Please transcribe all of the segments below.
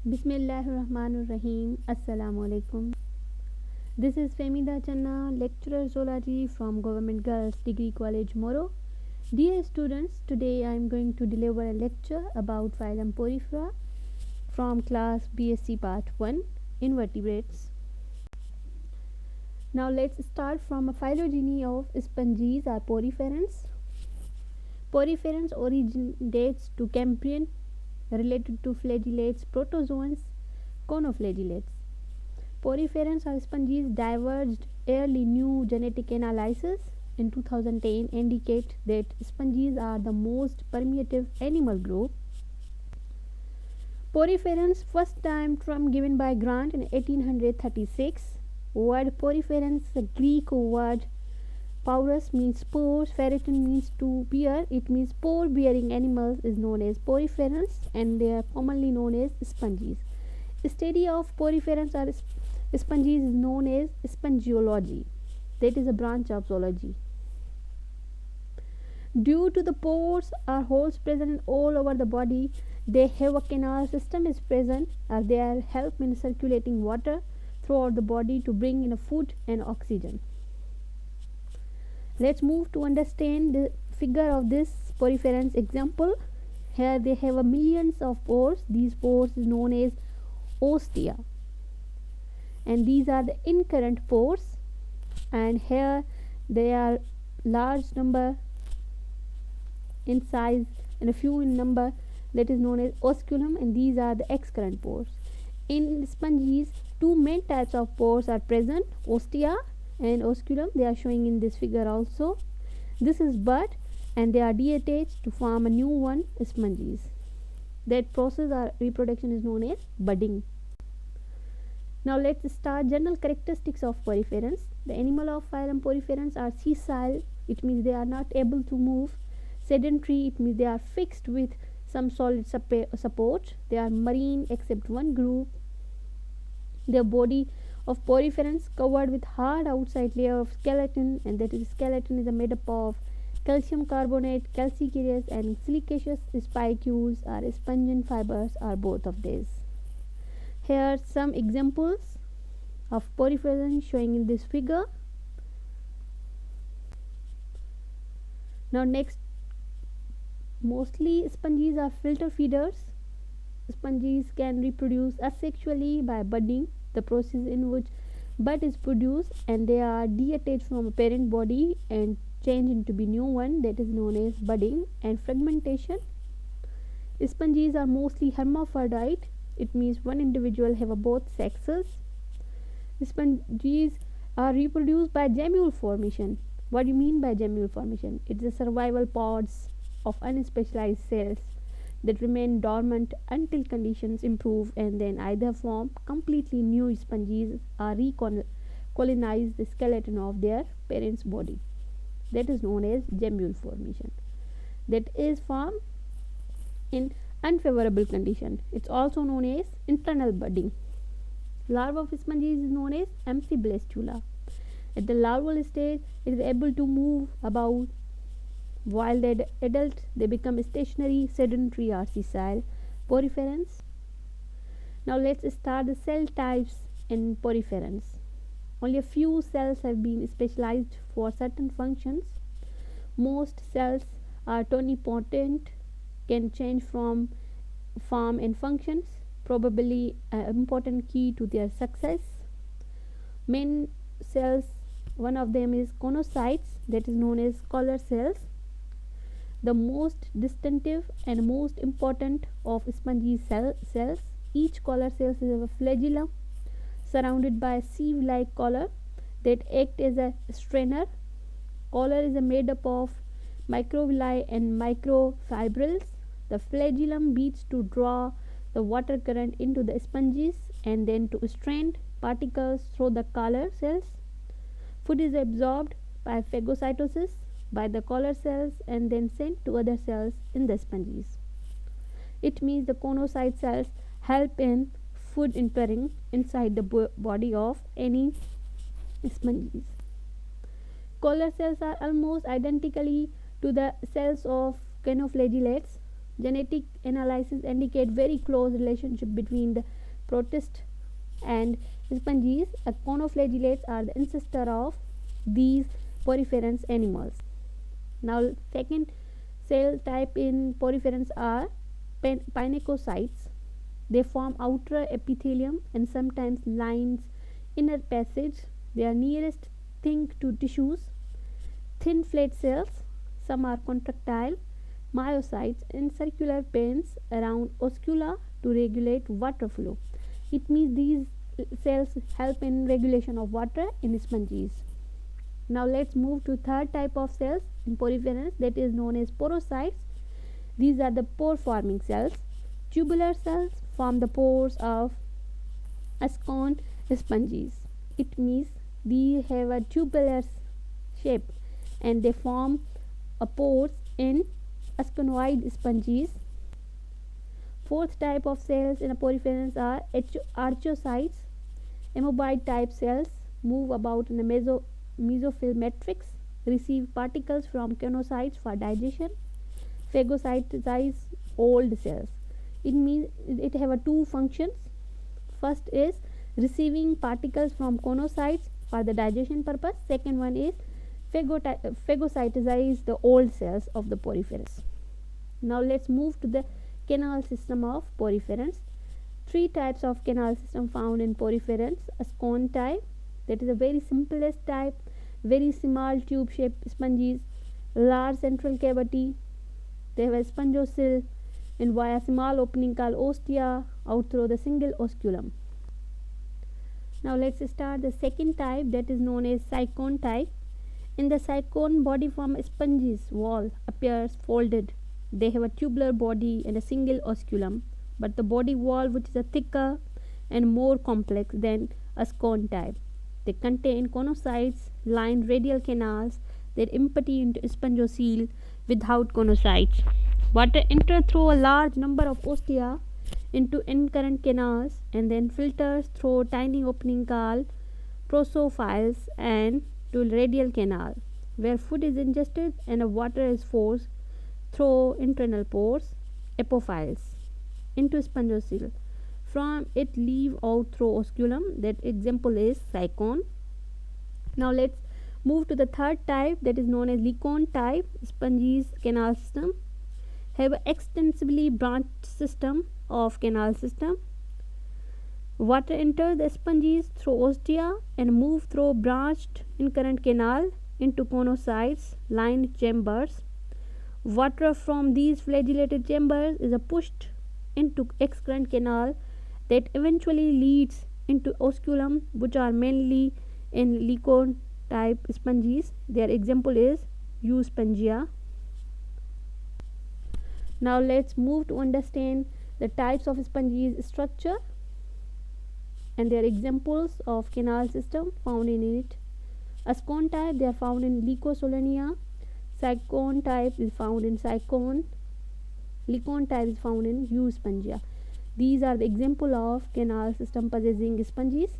Bismillahirrahmanirrahim. Assalamualaikum. This is Femida Channa, lecturer zoology from Government Girls Degree College, Moro. Dear students, today I am going to deliver a lecture about phylum Porifera from class BSc Part 1, Invertebrates. Now let's start from a phylogeny of sponges or poriferans. Poriferans originates to Cambrian, related to flagellates, protozoans, conoflagellates. Poriferans or sponges diverged early new genetic analysis in 2010 indicate that sponges are the most permeative animal group. Poriferans first time term given by Grant in 1836. Word poriferans, the Greek word porous means pores, ferritin means to bear. It means pore bearing animals is known as poriferans and they are commonly known as sponges. Study of poriferans or sponges is known as spongiology. That is a branch of zoology. Due to the pores or holes present all over the body, they have a canal system is present or they are help in circulating water throughout the body to bring in a food and oxygen. Let's move to understand the figure of this poriferans example. Here they have a millions of pores. These pores is known as ostia, and these are the incurrent pores, and here they are large number in size and a few in number, that is known as osculum, and these are the excurrent pores. In sponges, two main types of pores are present, ostia and osculum. They are showing in this figure also. This is bud and they are detached to form a new one, sponges. That process or reproduction is known as budding. Now let's start general characteristics of poriferans. The animal of phylum poriferans are sessile, it means they are not able to move. Sedentary, it means they are fixed with some solid support. They are marine except one group. Their body of poriferans covered with hard outside layer of skeleton, and that is skeleton is made up of calcium carbonate, calcareous and silicaceous spicules or spongin fibers are both of these. Here are some examples of poriferans showing in this figure. Now next, mostly sponges are filter feeders. Sponges can reproduce asexually by budding, the process in which bud is produced and they are detached from a parent body and change into be new one, that is known as budding. And fragmentation, sponges are mostly hermaphrodite, it means one individual have a both sexes. Sponges are reproduced by gemule formation. What do you mean by gemule formation? It's the survival pods of unspecialized cells that remain dormant until conditions improve and then either form completely new sponges or recolonize the skeleton of their parent's body. That is known as gemule formation. That is formed in unfavorable condition. It's also known as internal budding. Larva of sponges is known as amphiblastula. At the larval stage, it is able to move about, while the adult they become stationary, sedentary or sessile poriferans. Now let's start the cell types in poriferans. Only a few cells have been specialized for certain functions. Most cells are tonipotent, can change from form and functions, probably an important key to their success. Main cells, one of them is conocytes, that is known as collar cells. The most distinctive and most important of spongy cells. Each collar cell is a flagellum surrounded by a sieve-like collar that act as a strainer. Collar is made up of microvilli and microfibrils. The flagellum beats to draw the water current into the sponges and then to strain particles through the collar cells. Food is absorbed by phagocytosis by the collar cells and then sent to other cells in the sponges. It means the conocyte cells help in food entering inside the body of any sponges. Collar cells are almost identically to the cells of canoflagellates. Genetic analysis indicate very close relationship between the protist and sponges. Conoflagellates are the ancestor of these poriferous animals. Now, second cell type in poriferans are pinacocytes. They form outer epithelium and sometimes lines inner passage. They are nearest thing to tissues. Thin flat cells. Some are contractile. Myocytes and circular pens around oscula to regulate water flow. It means these cells help in regulation of water in sponges. Now let's move to third type of cells in poriferans, that is known as porocytes. These are the pore forming cells. Tubular cells form the pores of ascon sponges. It means they have a tubular shape and they form a pores in asconoid sponges. Fourth type of cells in a poriferans are archocytes. Amoeboid type cells move about in a mesophyll matrix, receive particles from conocytes for digestion. Phagocytize old cells. It means it have a two functions. First is receiving particles from conocytes for the digestion purpose. Second one is phagocytize the old cells of the poriferans. Now let's move to the canal system of poriferans. Three types of canal system found in poriferans. Ascon type, that is the very simplest type, very small tube shaped sponges, large central cavity. They have a spongocyl and via small opening called ostia out through the single osculum. Now let's start the second type, that is known as cyclone type. In the cyclone, body form sponges wall appears folded. They have a tubular body and a single osculum, but the body wall which is a thicker and more complex than ascon type. They contain conocytes, lined radial canals that empty into spongocoel without conocytes. Water enters through a large number of ostia into incurrent canals and then filters through tiny opening called prosophiles and to radial canal, where food is ingested and water is forced through internal pores, apophiles, into spongocoel. From it leave out through osculum. That example is cyclone. Now let's move to the third type, that is known as lecone type. Sponges canal system have an extensively branched system of canal system. Water enters the sponges through ostia and move through branched incurrent canal into conocytes lined chambers. Water from these flagellated chambers is pushed into excurrent canal that eventually leads into osculum, which are mainly in lecone type sponges. Their example is Euspongia. Now let's move to understand the types of sponges structure and their examples of canal system found in it. Ascon type, they are found in Leucosolonia. Cyclone type is found in cyclone. Lecone type is found in Euspongia. These are the example of canal system possessing sponges.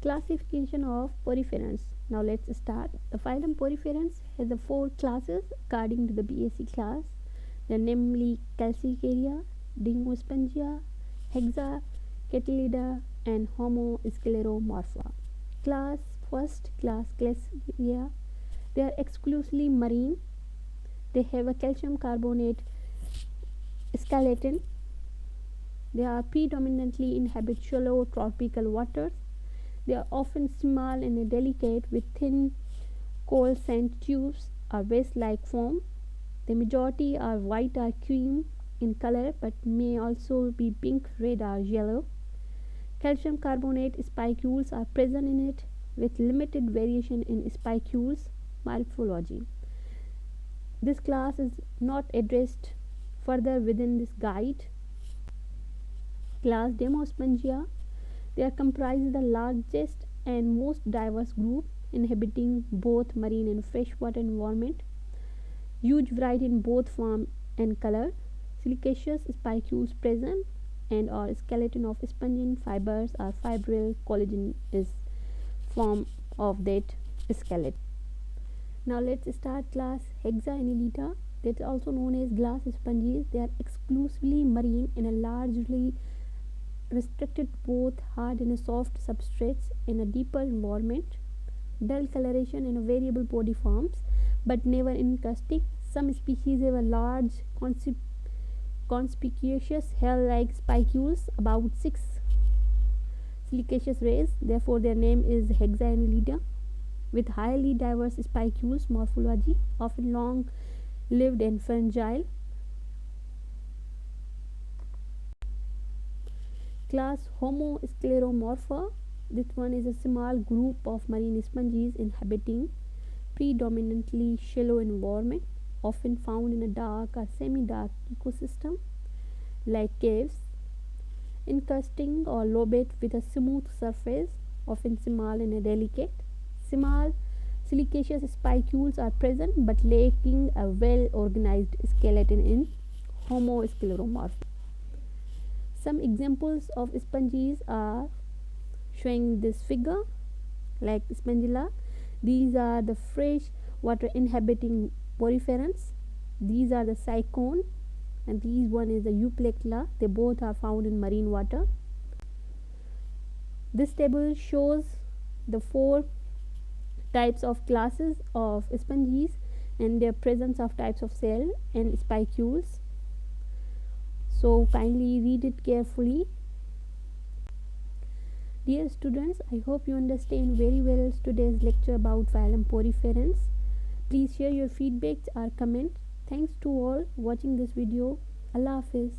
Classification of poriferans. Now let's start. The phylum Poriferans has the four classes according to the BSc class. They are namely Calcicaria, Dingospongia, Hexa, Catalida, and Homo scleromorpha. Class first class Calcicaria. They are exclusively marine. They have a calcium carbonate skeleton. They are predominantly inhabit shallow tropical waters. They are often small and delicate with thin coal scent tubes or vase-like form. The majority are white or cream in color but may also be pink, red or yellow. Calcium carbonate spicules are present in it with limited variation in spicules morphology. This class is not addressed further within this guide. Class Demospongia. They are comprised the largest and most diverse group inhabiting both marine and freshwater environment. Huge variety in both form and color. Silicaceous spicules present and or skeleton of spongin fibers or fibril collagen is form of that skeleton. Now let's start class Hexaannelida. That's also known as glass sponges. They are exclusively marine and are largely restricted both hard and soft substrates in a deeper environment. Dull coloration and variable body forms, but never encrusting. Some species have a large conspicuous hair-like spicules, about 6 silicaceous rays. Therefore, their name is Hexaannelida, with highly diverse spicules morphology, often long-lived and fungal. Class Homoscleromorpha. This one is a small group of marine sponges inhabiting predominantly shallow environment, often found in a dark or semi-dark ecosystem like caves, encrusting or lobate with a smooth surface, often small and delicate. Small silicaceous spicules are present but lacking a well-organized skeleton in Homoscleromorpha. Some examples of sponges are showing this figure, like Spongilla. These are the fresh water inhabiting poriferans. These are the Cycone, and these one is the Euplecla. They both are found in marine water. This table shows the 4 types of classes of sponges and their presence of types of cell and spicules. So kindly read it carefully. Dear students, I hope you understand very well today's lecture about phylum Poriferans. Please share your feedbacks or comments. Thanks to all watching this video. Allah Hafiz.